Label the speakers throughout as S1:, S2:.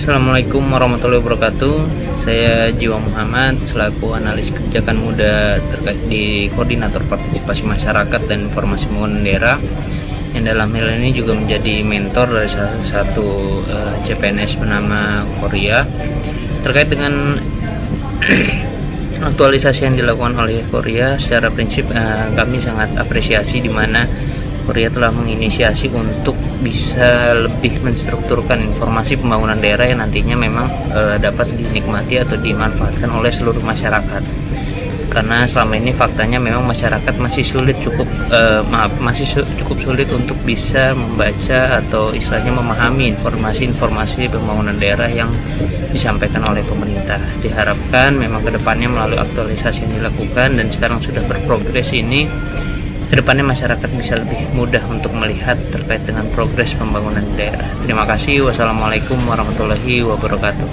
S1: Assalamualaikum warahmatullahi wabarakatuh. Saya Jiwa Muhammad selaku analis kebijakan muda terkait di Koordinator Partisipasi Masyarakat dan Informasi Pembangunan Daerah, yang dalam hal ini juga menjadi mentor dari salah satu CPNS bernama Korea terkait dengan aktualisasi yang dilakukan oleh Korea. Secara prinsip kami sangat apresiasi di mana Korea telah menginisiasi untuk bisa lebih menstrukturkan informasi pembangunan daerah yang nantinya memang dapat dinikmati atau dimanfaatkan oleh seluruh masyarakat. Karena selama ini faktanya memang masyarakat masih cukup sulit untuk bisa membaca atau istilahnya memahami informasi-informasi pembangunan daerah yang disampaikan oleh pemerintah. Diharapkan memang kedepannya melalui aktualisasi yang dilakukan dan sekarang sudah berprogres ini, kedepannya masyarakat bisa lebih mudah untuk melihat terkait dengan progres pembangunan daerah. Terima kasih. Wassalamualaikum warahmatullahi wabarakatuh.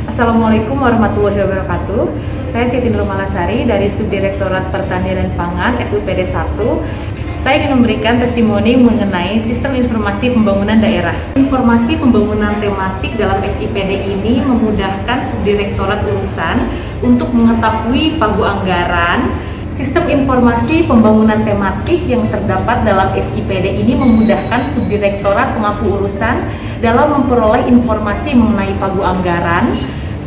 S2: Assalamualaikum warahmatullahi wabarakatuh. Saya Siti Nur Malasari dari Subdirektorat Pertanian dan Pangan SUPD 1. Saya ingin memberikan testimoni mengenai Sistem Informasi Pembangunan Daerah. Informasi pembangunan tematik dalam SIPD ini memudahkan Subdirektorat Urusan untuk mengetahui pagu anggaran. Sistem informasi pembangunan tematik yang terdapat dalam SIPD ini memudahkan Subdirektorat Pemangku Urusan dalam memperoleh informasi mengenai pagu anggaran,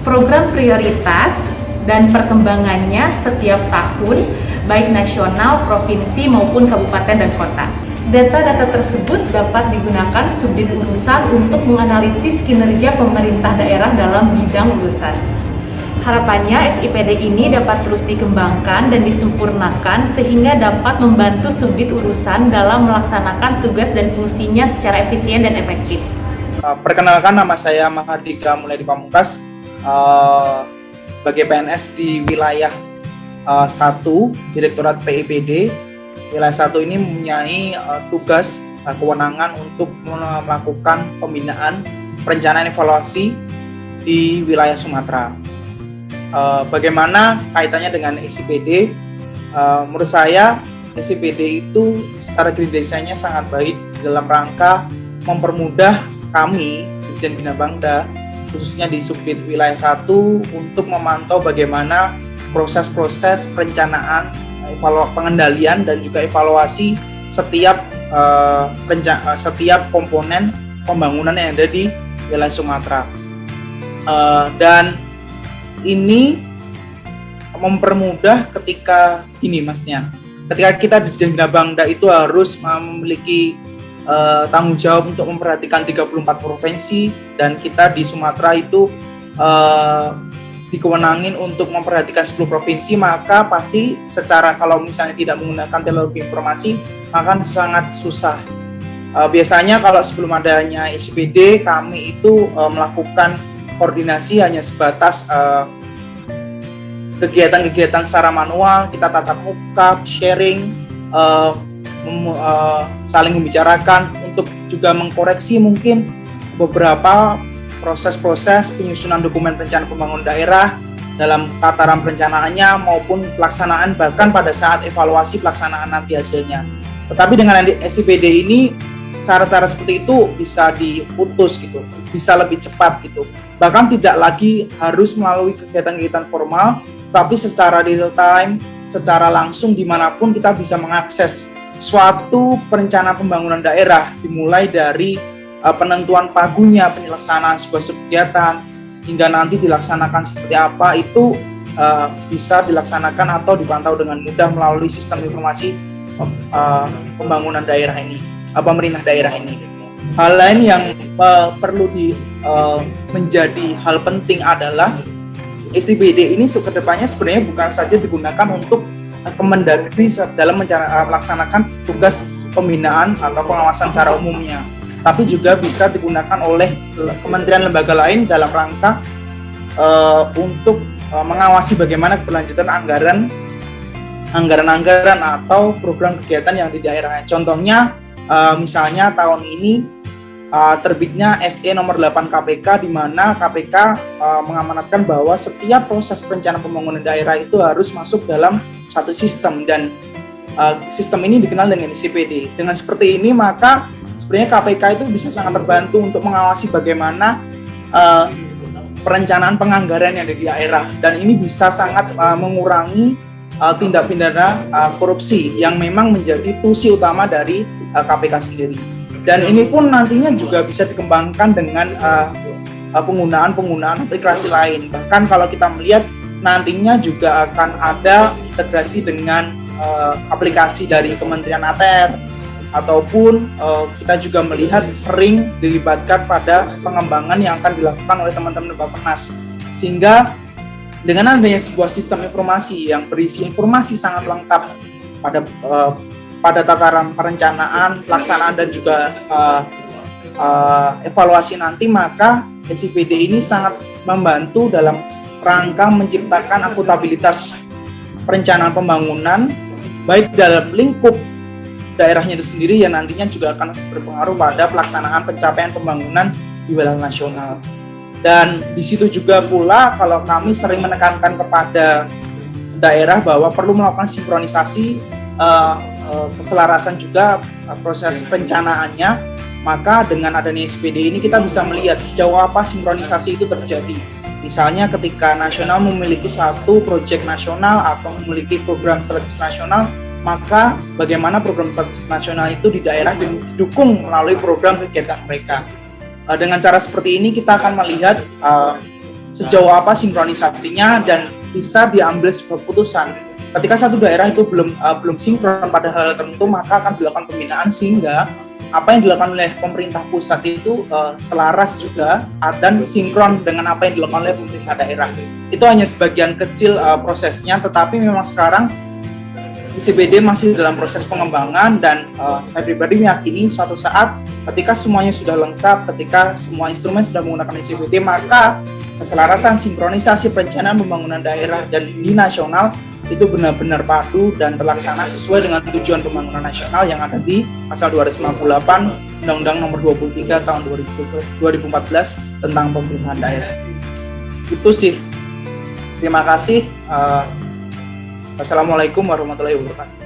S2: program prioritas, dan perkembangannya setiap tahun, baik nasional, provinsi, maupun kabupaten dan kota. Data-data tersebut dapat digunakan Subdit Urusan untuk menganalisis kinerja pemerintah daerah dalam bidang urusan. Harapannya SIPD ini dapat terus dikembangkan dan disempurnakan sehingga dapat membantu Subdit Urusan dalam melaksanakan tugas dan fungsinya secara efisien dan efektif.
S3: Perkenalkan, nama saya Mahardika Mulyadi Pamungkas, sebagai PNS di wilayah 1 Direktorat PIPD. Wilayah 1 ini mempunyai tugas kewenangan untuk melakukan pembinaan perencanaan evaluasi di wilayah Sumatera. Bagaimana kaitannya dengan SIPD? Menurut saya SIPD itu secara desainnya sangat baik dalam rangka mempermudah kami Dirjen Bina Bangda khususnya di Subdit Wilayah 1 untuk memantau bagaimana proses-proses perencanaan, pengendalian dan juga evaluasi setiap komponen pembangunan yang ada di wilayah Sumatera. Dan ini mempermudah ketika kita di Dirjen Bina Bangda itu harus memiliki tanggung jawab untuk memperhatikan 34 provinsi, dan kita di Sumatera itu dikewenangin untuk memperhatikan 10 provinsi, maka pasti kalau misalnya tidak menggunakan teknologi informasi maka sangat susah. Biasanya kalau sebelum adanya SIPD kami itu melakukan koordinasi hanya sebatas kegiatan-kegiatan secara manual, kita tatap muka, sharing, saling membicarakan untuk juga mengkoreksi mungkin beberapa proses-proses penyusunan dokumen rencana pembangunan daerah dalam tataran perencanaannya maupun pelaksanaan, bahkan pada saat evaluasi pelaksanaan nanti hasilnya. Tetapi dengan SIPD ini cara-cara seperti itu bisa diputus gitu, bisa lebih cepat gitu. Bahkan tidak lagi harus melalui kegiatan-kegiatan formal, tapi secara real time, secara langsung dimanapun kita bisa mengakses suatu perencanaan pembangunan daerah, dimulai dari penentuan pagunya, penyelesaian sebuah kegiatan, hingga nanti dilaksanakan seperti apa, itu bisa dilaksanakan atau dipantau dengan mudah melalui sistem informasi pembangunan daerah ini, pemerintah daerah ini. Hal lain yang perlu menjadi hal penting adalah SIPD ini kedepannya sebenarnya bukan saja digunakan untuk Kemendagri dalam melaksanakan tugas pembinaan atau pengawasan secara umumnya, tapi juga bisa digunakan oleh kementerian lembaga lain dalam rangka untuk mengawasi bagaimana keberlanjutan anggaran atau program kegiatan yang di daerahnya. Contohnya misalnya tahun ini terbitnya SE nomor 8 KPK, di mana KPK mengamanatkan bahwa setiap proses perencanaan pembangunan daerah itu harus masuk dalam satu sistem, dan sistem ini dikenal dengan SIPD. Dengan seperti ini maka sebenarnya KPK itu bisa sangat terbantu untuk mengawasi bagaimana perencanaan penganggaran yang ada di daerah, dan ini bisa sangat mengurangi tindak pidana korupsi yang memang menjadi tusi utama dari KPK sendiri. Dan ini pun nantinya juga bisa dikembangkan dengan penggunaan aplikasi lain. Bahkan kalau kita melihat nantinya juga akan ada integrasi dengan aplikasi dari Kementerian ATR, ataupun kita juga melihat sering dilibatkan pada pengembangan yang akan dilakukan oleh teman-teman Bappenas, sehingga dengan adanya sebuah sistem informasi yang berisi informasi sangat lengkap pada tataran perencanaan, pelaksanaan, dan juga evaluasi nanti, maka SIPD ini sangat membantu dalam rangka menciptakan akuntabilitas perencanaan pembangunan baik dalam lingkup daerahnya itu sendiri, yang nantinya juga akan berpengaruh pada pelaksanaan pencapaian pembangunan di wilayah nasional. Dan di situ juga pula kalau kami sering menekankan kepada daerah bahwa perlu melakukan sinkronisasi, keselarasan juga proses perencanaannya, maka dengan adanya SPD ini kita bisa melihat sejauh apa sinkronisasi itu terjadi. Misalnya ketika nasional memiliki satu proyek nasional atau memiliki program strategis nasional, maka bagaimana program strategis nasional itu di daerah didukung melalui program kegiatan mereka. Dengan cara seperti ini kita akan melihat sejauh apa sinkronisasinya dan bisa diambil sebuah keputusan. Ketika satu daerah itu belum sinkron pada hal tertentu, maka akan dilakukan pembinaan sehingga apa yang dilakukan oleh pemerintah pusat itu selaras juga dan sinkron dengan apa yang dilakukan oleh pemerintah daerah. Itu hanya sebagian kecil prosesnya, tetapi memang sekarang ICPD masih dalam proses pengembangan, dan saya pribadi meyakini suatu saat ketika semuanya sudah lengkap, ketika semua instrumen sudah menggunakan ICPD, maka keselarasan sinkronisasi perencanaan pembangunan daerah dan di nasional itu benar-benar padu dan terlaksana sesuai dengan tujuan pembangunan nasional yang ada di pasal 298 Undang-Undang Nomor 23 Tahun 2014 tentang pemerintahan daerah. Itu sih. Terima kasih. Wassalamualaikum warahmatullahi wabarakatuh.